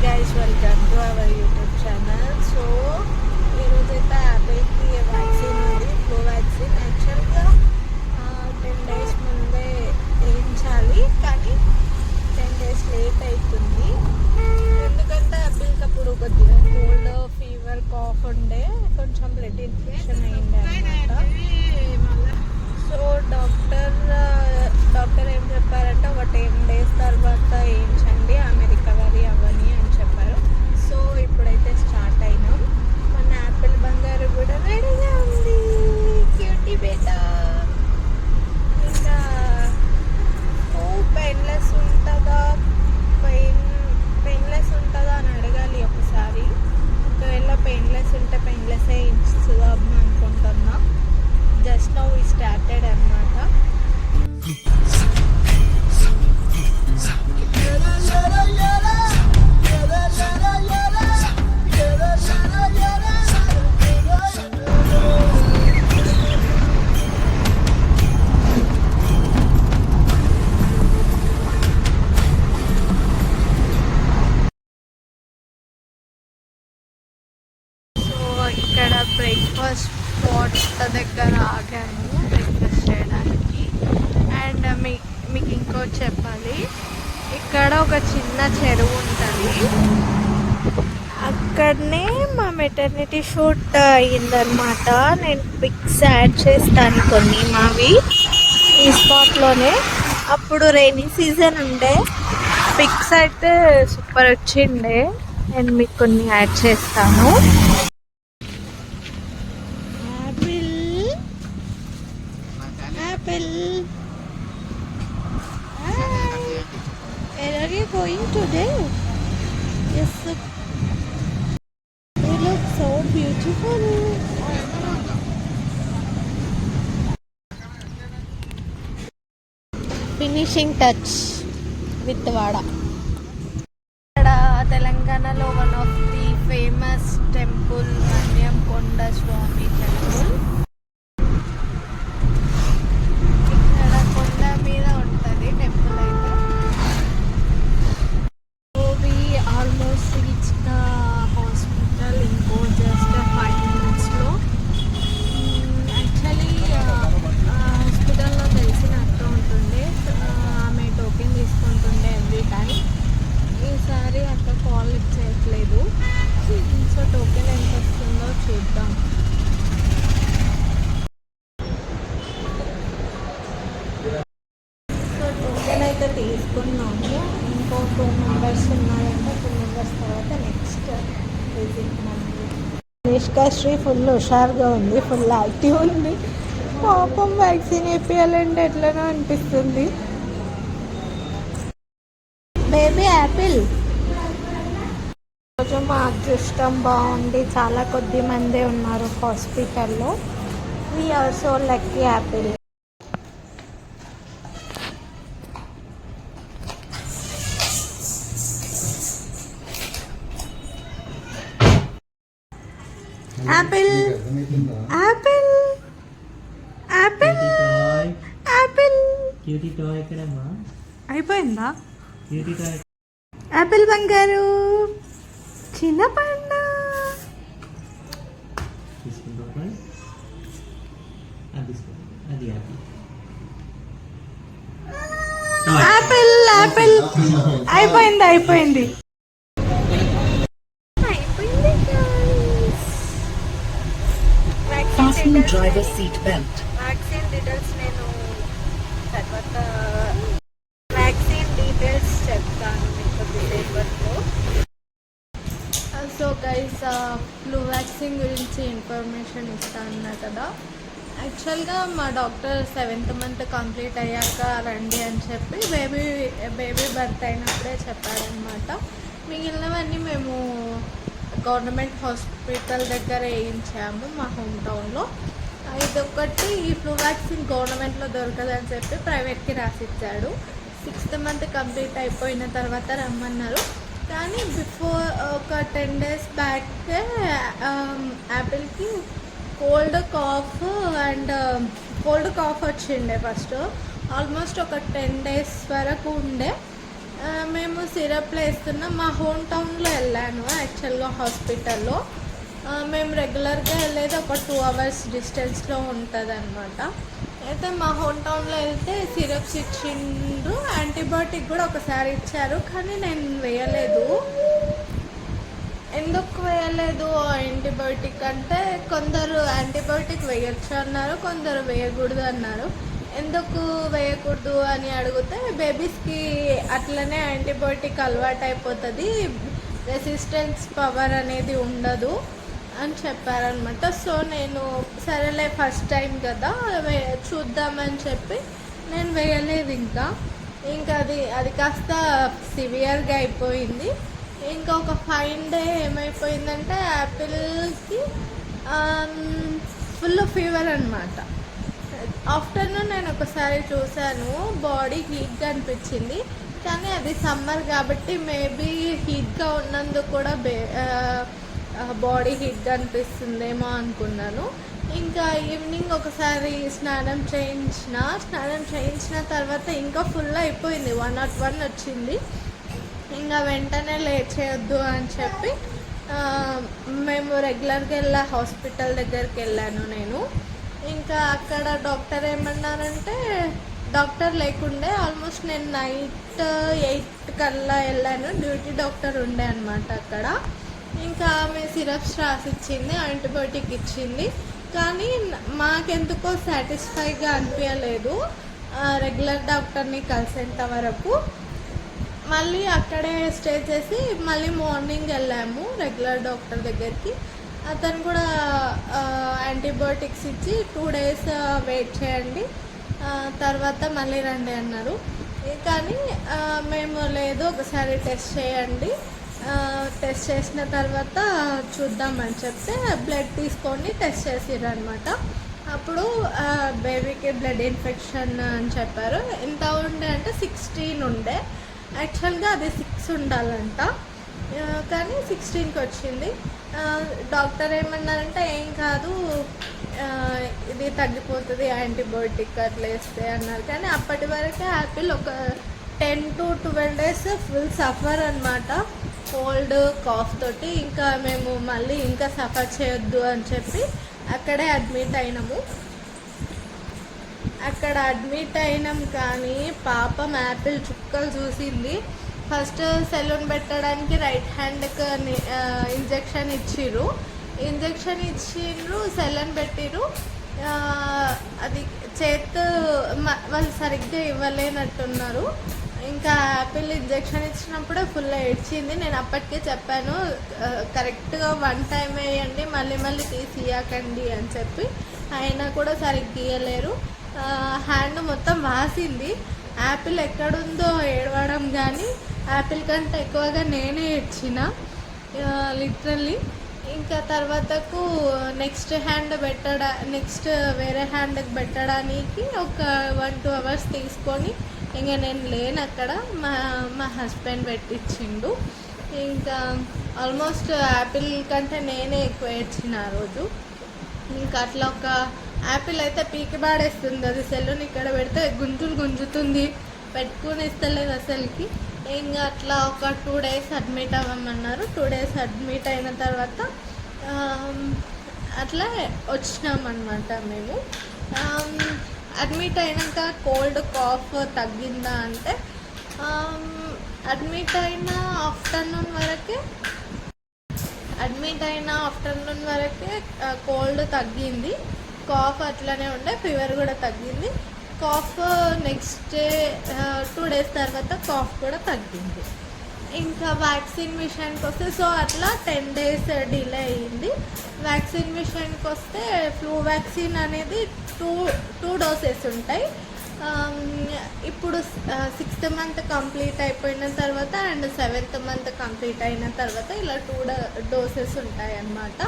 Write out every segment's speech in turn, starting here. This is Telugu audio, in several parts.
guys, welcome to our YouTube channel. So, ఈరోజైతే యాపిల్కి వ్యాక్సిన్ ఉంది, ఫ్లూ వ్యాక్సిన్. యాక్చువల్గా 10 days ముందే వేయించాలి, కానీ 10 days లేట్ అవుతుంది. ఎందుకంటే యాపిల్కి అప్పుడు కొద్దిగా కోల్డ్, ఫీవర్, కాఫ్ ఉండే, కొంచెం బ్లడ్ ఇన్ఫెక్షన్ అయింది అనమాట. సో డాక్టర్ ఏం చెప్పారంటే ఒక 10 days తర్వాత వేయించండి, ఆమె రికవరీ అవ్వని అని చెప్పారు. సో ఇప్పుడైతే స్టార్ట్ అయినాం. మన యాపిల్ బంగారు కూడా రెడీగా ఉంది, క్యూటీ బేటా. ఇంకా పెయిన్లెస్ ఉంటుందా పెయిన్లెస్ ఉంటుందా అని అడగాలి ఒకసారి. ఒకవేళ పెయిన్లెస్ ఉంటే పెయిన్లెస్ వేయించుదాం అనుకుంటున్నా. జస్ట్ నౌ వి స్టార్టెడ్ అన్నమాట. ఇక్కడ బ్రేక్ఫాస్ట్ స్పాట్ దగ్గర ఆగాను బ్రేక్ఫాస్ట్ చేయడానికి. అండ్ మీకు ఇంకోటి చెప్పాలి, ఇక్కడ ఒక చిన్న చెరువు ఉంటుంది, అక్కడనే మా మెటర్నిటీ షూట్ అయ్యిందనమాట. నేను పిక్స్ యాడ్ చేస్తాను కొన్ని మావి ఈ స్పాట్లోనే. అప్పుడు రైనీ సీజన్ ఉండే, పిక్స్ అయితే సూపర్ వచ్చిండే. నేను మీకు కొన్ని యాడ్ చేస్తాను. Where are you going today? Yes, you look so beautiful. Finishing touch with Vada. తెలంగాణలో one of the famous temple Manyamkonda Swamy temple. ఇక్కడ కొండ మీద ఉంటుంది టెంపుల్ అయితే. We almost reach the hospital ఇంకో జస్ట్ 5 minutesలో. యాక్చువల్లీ హాస్పిటల్లో తెలిసిన అక్క ఉంటుండే, ఆమె టోకెన్ తీసుకుంటుండే ఎవ్రీ టైం. ఈసారి అక్క కాల్ లిఫ్ట్ చేయట్లేదు. సో టోకెన్ ఎంత వస్తుందో చూద్దాం. సో టోకెన్ అయితే తీసుకున్నాము. ఇంకో 2 members ఉన్నాయంటే 2 members తర్వాత నెక్స్ట్ విజిట్ మనకి. నిష్కాశ్రీ ఫుల్ హుషారుగా ఉంది, ఫుల్ యాక్టివ్ ఉంది. పాపం వ్యాక్సిన్ వేయాలంటే ఎట్లనో అనిపిస్తుంది. బేబీ యాపిల్ రోజు మా అదృష్టం బాగుంది, చాలా కొద్ది మందే ఉన్నారు హాస్పిటల్లో. We are so lucky apple. Apple apple apple apple అయిపోయిందా? యాపిల్ బంగారు చిన్న పండ. యాపిల్ యాపిల్ అయిపోయింది అయిపోయింది. వ్యాక్సిన్ డీటెయిల్స్ నేను తర్వాత డీటెయిల్స్ చెప్తాను మీకు పేపర్లో. సో గైస్, ఫ్లూ వ్యాక్సిన్ గురించి ఇన్ఫర్మేషన్ ఇస్తాను కదా. యాక్చువల్గా మా డాక్టర్ 7th month కంప్లీట్ అయ్యాక రండి అని చెప్పి బేబీ బర్త్ అయినప్పుడే చెప్పారనమాట. మిగిలినవన్నీ మేము గవర్నమెంట్ హాస్పిటల్ దగ్గర వేయించాము మా హోమ్ టౌన్లో. ఇదొకటి, ఈ ఫ్లూ వ్యాక్సిన్ గవర్నమెంట్లో దొరకదని చెప్పి ప్రైవేట్కి రాసిచ్చాడు. 6th month కంప్లీట్ అయిపోయిన తర్వాత రమ్మన్నారు. కానీ బిఫోర్ ఒక 10 days బ్యాక్ యాపిల్కి కోల్డ్ కాఫ్ వచ్చిండే. ఫస్ట్ ఆల్మోస్ట్ ఒక 10 days వరకు ఉండే. మేము సిరప్లు వేస్తున్నాం. మా హోమ్ టౌన్లో వెళ్ళాను యాక్చువల్గా హాస్పిటల్లో. మేము రెగ్యులర్గా వెళ్ళేది ఒక 2 hours డిస్టెన్స్లో ఉంటుంది అనమాట. అయితే మా హోమ్ టౌన్లో వెళ్తే సిరప్స్ ఇచ్చిండ్రు, యాంటీబయాటిక్ కూడా ఒకసారి ఇచ్చారు, కానీ నేను వేయలేదు. ఎందుకు వేయలేదు యాంటీబయాటిక్ అంటే, కొందరు యాంటీబయాటిక్ వేయచ్చు అన్నారు, కొందరు వేయకూడదు అన్నారు. ఎందుకు వేయకూడదు అని అడిగితే, బేబీస్కి అట్లనే యాంటీబయాటిక్ అలవాటు అయిపోతుంది, రెసిస్టెన్స్ పవర్ అనేది ఉండదు అని చెప్పారనమాట. సో నేను సరేలే ఫస్ట్ టైం కదా చూద్దామని చెప్పి నేను వేయలేదు. ఇంకా అది కాస్త సివియర్గా అయిపోయింది. ఇంకా ఒక 5 day ఏమైపోయిందంటే యాపిల్కి ఫుల్ ఫీవర్ అనమాట. ఆఫ్టర్నూన్ నేను ఒకసారి చూశాను, బాడీ హీట్గా అనిపించింది, కానీ అది సమ్మర్ కాబట్టి మేబీ హీట్గా ఉన్నందుకు కూడా బాడీ హీట్గా అనిపిస్తుందేమో అనుకున్నాను. ఇంకా ఈవినింగ్ ఒకసారి స్నానం చేయించిన తర్వాత ఇంకా ఫుల్ అయిపోయింది, 101 వచ్చింది. ఇంకా వెంటనే లేట్ చేయొద్దు అని చెప్పి మేము రెగ్యులర్గా హాస్పిటల్ దగ్గరికి వెళ్ళాను నేను. ఇంకా అక్కడ డాక్టర్ ఏమన్నారంటే, డాక్టర్ లేకుండే, ఆల్మోస్ట్ నేను నైట్ 8 కల్లా వెళ్ళాను, డ్యూటీ డాక్టర్ ఉండే అనమాట అక్కడ. ఇంకా ఆమె సిరప్స్ రాసిచ్చింది, యాంటీబయాటిక్ ఇచ్చింది, కానీ మాకెందుకో సాటిస్ఫైగా అనిపించలేదు రెగ్యులర్ డాక్టర్ని కలిసేంత వరకు. మళ్ళీ అక్కడే స్టే చేసి మళ్ళీ మార్నింగ్ వెళ్ళాము రెగ్యులర్ డాక్టర్ దగ్గరికి. అతను కూడా యాంటీబయాటిక్స్ ఇచ్చి 2 days వెయిట్ చేయండి, తర్వాత మళ్ళీ రండి అన్నారు. కానీ మేము లేదు, ఒకసారి టెస్ట్ చేయండి, టెస్ట్ చేసిన తర్వాత చూద్దామని చెప్తే బ్లడ్ తీసుకొని టెస్ట్ చేసిర్రు అనమాట. అప్పుడు బేబీకి బ్లడ్ ఇన్ఫెక్షన్ అని చెప్పారు. ఎంత ఉండే అంటే 16 ఉండే, యాక్చువల్గా అది 6 ఉండాలంట, కానీ 16కి వచ్చింది. డాక్టర్ ఏమన్నారంటే ఏం కాదు, ఇది తగ్గిపోతుంది యాంటీబయాటిక్ అట్లా వేస్తే అన్నారు. కానీ అప్పటి వరకే యాపిల్ ఒక 10 to 12 days ఫుల్ సఫర్ అనమాట, కోల్డ్ కాఫ్ తోటి. ఇంకా మేము మళ్ళీ ఇంకా సఫర్ చేయొద్దు అని చెప్పి అక్కడే అడ్మిట్ అయినాము. అక్కడ అడ్మిట్ అయినాం, కానీ పాపం యాపిల్ చుక్కలు చూసింది. ఫస్ట్ సెలూన్ పెట్టడానికి రైట్ హ్యాండ్కి ఇంజెక్షన్ ఇచ్చిర్రు, సెలూన్ పెట్టిర్రు. అది వాళ్ళు సరిగ్గా ఇవ్వలేనట్టున్నారు. ఇంకా యాపిల్ ఇంజెక్షన్ ఇచ్చినప్పుడే ఫుల్ ఏడ్చింది. నేను అప్పటికే చెప్పాను, కరెక్ట్గా 1 time వేయండి, మళ్ళీ తీసి ఇవ్వకండి అని చెప్పి. అయినా కూడా సరిగ్గా ఇవ్వలేరు. హ్యాండ్ మొత్తం వాసింది. యాపిల్ ఎక్కడుందో ఏడవడం, కానీ యాపిల్ కంటే ఎక్కువగా నేనే ఏడ్చిన లిటరల్లీ. ఇంకా తర్వాతకు నెక్స్ట్ వేరే హ్యాండ్కి పెట్టడానికి ఒక 1-2 hours తీసుకొని ఇంకా నేను లేను అక్కడ, మా హస్బెండ్ పెట్టించిండు. ఇంకా ఆల్మోస్ట్ యాపిల్ కంటే నేనే ఎక్కువ ఏడ్చిన ఆ రోజు. ఇంకా అట్లా ఒక యాపిల్ అయితే పీకి పాడేస్తుంది, అది సెల్లుని ఇక్కడ పెడితే గుంజుతుంది, పెట్టుకుని ఇస్తలేదు అసలుకి. ఇంకా అట్లా ఒక 2 days అడ్మిట్ అవ్వమన్నారు. 2 days అడ్మిట్ అయిన తర్వాత అట్లా వచ్చినామన్నమాట మేము. అడ్మిట్ అయినాక కోల్డ్ కాఫ్ తగ్గిందా అంటే, అడ్మిట్ అయిన ఆఫ్టర్నూన్ వరకే కోల్డ్ తగ్గింది, కాఫ్ అట్లనే ఉండే, ఫీవర్ కూడా తగ్గింది. కాఫ్ నెక్స్ట్ డే 2 days తర్వాత కాఫ్ కూడా తగ్గింది. ఇంకా వ్యాక్సిన్ విషయానికి వస్తే, సో అట్లా 10 days డిలే అయ్యింది. వ్యాక్సిన్ విషయానికి వస్తే ఫ్లూ వ్యాక్సిన్ అనేది 2 doses ఉంటాయి. ఇప్పుడు 6th month కంప్లీట్ అయిపోయిన తర్వాత అండ్ 7th month కంప్లీట్ అయిన తర్వాత ఇలా 2 doses ఉంటాయి అన్నమాట.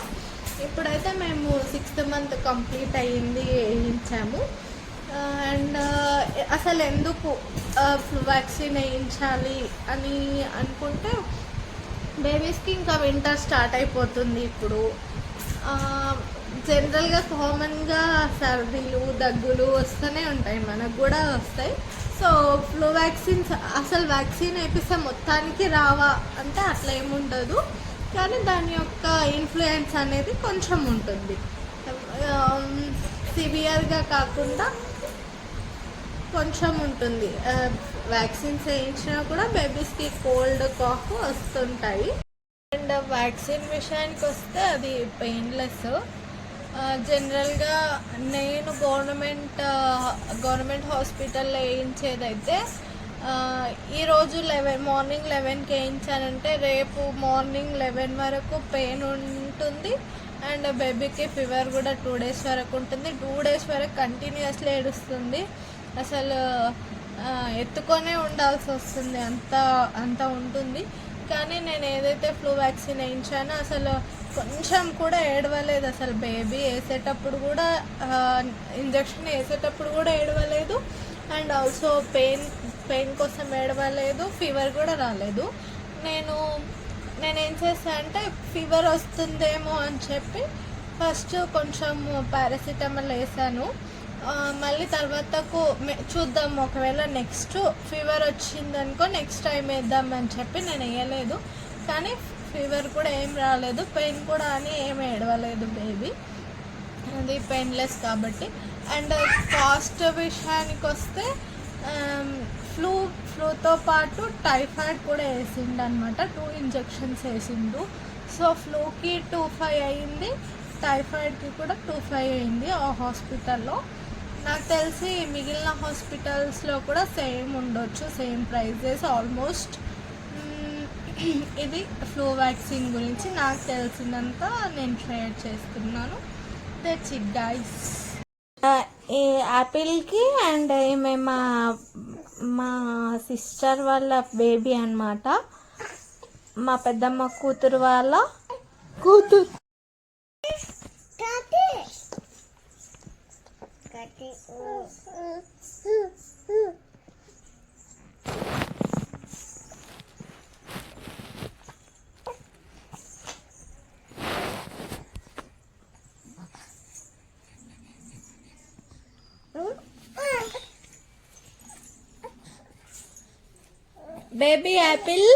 ఇప్పుడైతే మేము 6th month కంప్లీట్ అయ్యింది వేయించాము. అండ్ అసలు ఎందుకు ఫ్లూ వ్యాక్సిన్ వేయించాలి అని అనుకుంటే, బేబీస్కి ఇంకా వింటర్ స్టార్ట్ అయిపోతుంది ఇప్పుడు. జనరల్గా కామన్గా సర్దీలు దగ్గులు వస్తూనే ఉంటాయి, మనకు కూడా వస్తాయి. సో ఫ్లూ వ్యాక్సిన్స్ అసలు వ్యాక్సిన్ వేపిస్తే మొత్తానికి రావా అంటే అట్లా ఏముండదు, కానీ దాని యొక్క ఇన్ఫ్లుయెన్స్ అనేది కొంచెం ఉంటుంది. సివియర్గా కాకుండా కొంచెం ఉంటుంది. వ్యాక్సిన్స్ వేయించినా కూడా బేబీస్కి కోల్డ్ కాఫ్ వస్తుంటాయి. అండ్ వ్యాక్సిన్ విషయానికి వస్తే అది పెయిన్లెస్. జనరల్గా నేను గవర్నమెంట్ హాస్పిటల్లో వేయించేదైతే ఈరోజు మార్నింగ్ 11కి వేయించానంటే రేపు మార్నింగ్ 11 వరకు పెయిన్ ఉంటుంది. అండ్ బేబీకి ఫీవర్ కూడా 2 days వరకు ఉంటుంది. 2 days వరకు కంటిన్యూస్లీ ఏడుస్తుంది. అసలు ఎత్తుకొనే ఉండాల్సి వస్తుంది, అంత ఉంటుంది. కానీ నేను ఏదైతే ఫ్లూ వ్యాక్సిన్ వేయించానో అసలు కొంచెం కూడా ఏడవలేదు. అసలు బేబీ వేసేటప్పుడు కూడా ఇంజెక్షన్ వేసేటప్పుడు కూడా ఏడవలేదు. అండ్ ఆల్సో పెయిన్ కోసం ఏడవలేదు, ఫీవర్ కూడా రాలేదు. నేనేం చేస్తాను అంటే ఫీవర్ వస్తుందేమో అని చెప్పి ఫస్ట్ కొంచెం పారాసిటమాల్ వేసాను. మళ్ళీ తర్వాతకు చూద్దాం, ఒకవేళ నెక్స్ట్ ఫీవర్ వచ్చిందనుకో నెక్స్ట్ టైం వేద్దామని చెప్పి నేను వేయలేదు. కానీ ఫీవర్ కూడా ఏం రాలేదు, పెయిన్ కూడా అని ఏం ఏడవలేదు బేబీ, అది పెయిన్లెస్ కాబట్టి. అండ్ కాస్ట్ విషయానికి వస్తే ఫ్లూతో పాటు టైఫాయిడ్ కూడా వేసిండు అనమాట. 2 injections వేసిండు. సో ఫ్లూకి 2,500 అయింది, టైఫాయిడ్కి కూడా 2,500 అయింది ఆ హాస్పిటల్లో. నాకు తెలిసి మిగిలిన హాస్పిటల్స్లో కూడా సేమ్ ఉండొచ్చు, సేమ్ ప్రైజెస్ ఆల్మోస్ట్. ఇది ఫ్లూ వ్యాక్సిన్ గురించి నాకు తెలిసినంత నేను షేర్ చేస్తున్నాను. That's it guys. ఈ యాపిల్కి అండ్ ఈమె మా సిస్టర్ వాళ్ళ బేబీ అన్నమాట, మా పెద్దమ్మ కూతురు వాళ్ళ కూతురు. బేబీ యాపిల్,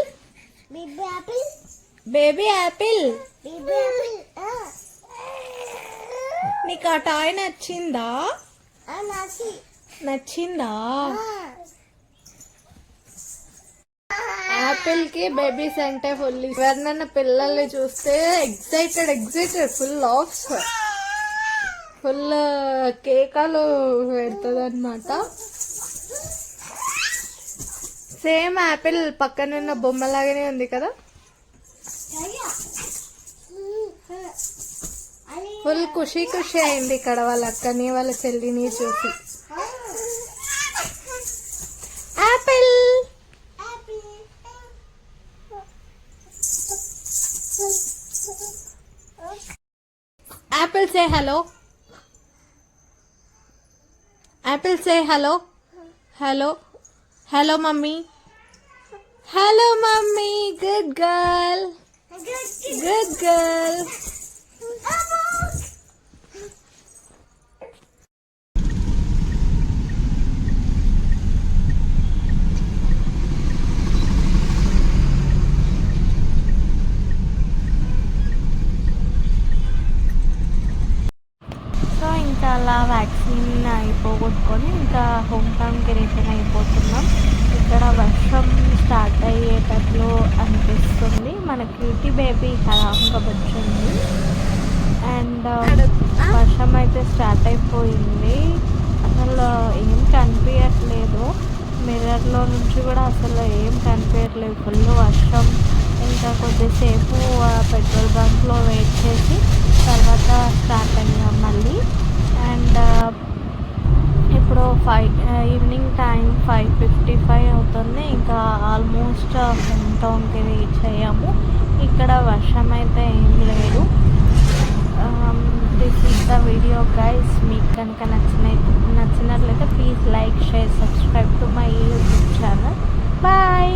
బేబీ యాపిల్, నీకు ఆ టాయ్ నచ్చిందా? నచ్చిందా? యాపిల్ కి బేబీస్ అంటే ఫుల్, ఎవరినన్నా పిల్లల్ని చూస్తే ఎగ్జైటెడ్ ఫుల్ కేకాలు పెడుతుంది అనమాట. సేమ్ యాపిల్ పక్కనున్న బొమ్మలాగానే ఉంది కదా, ఫుల్ ఖుషి అయింది ఇక్కడ వాళ్ళ అక్కని వాళ్ళ చెల్లిని చూసి. యాపిల్, యాపిల్ సే హలో, యాపిల్ సే hello, hello mummy, good girl. So ఇంకా అలా వ్యాక్సిన్ అయిపోగొట్టుకొని ఇంకా హోమ్ టౌన్కి రిటర్న్ అయిపోతున్నాం. ఇక్కడ వర్షం స్టార్ట్ అయ్యేటట్లు అనిపిస్తుంది. మన క్యూటీ బేబీ హరాంగా వచ్చింది. అండ్ వర్షం అయితే స్టార్ట్ అయిపోయింది. అసలు ఏం కనిపించట్లేదు, మిర్రర్లో నుంచి కూడా అసలు ఏం కనిపించట్లేదు, ఫుల్ వర్షం. ఇంకా కొద్దిసేపు పెట్రోల్ బంక్లో వెయిట్ చేసి తర్వాత స్టార్ట్ అయ్యాం మళ్ళీ. అండ్ ఇప్పుడు ఈవినింగ్ టైం 5:55 అవుతుంది. ఇంకా ఆల్మోస్ట్ హోమ్ టౌన్కి రీచ్ అయ్యాము. ఇక్కడ వర్షం అయితే ఏం లేదు. This is the video guys. మీకు కనుక నచ్చినట్లయితే please like, share, subscribe to my YouTube channel. Bye.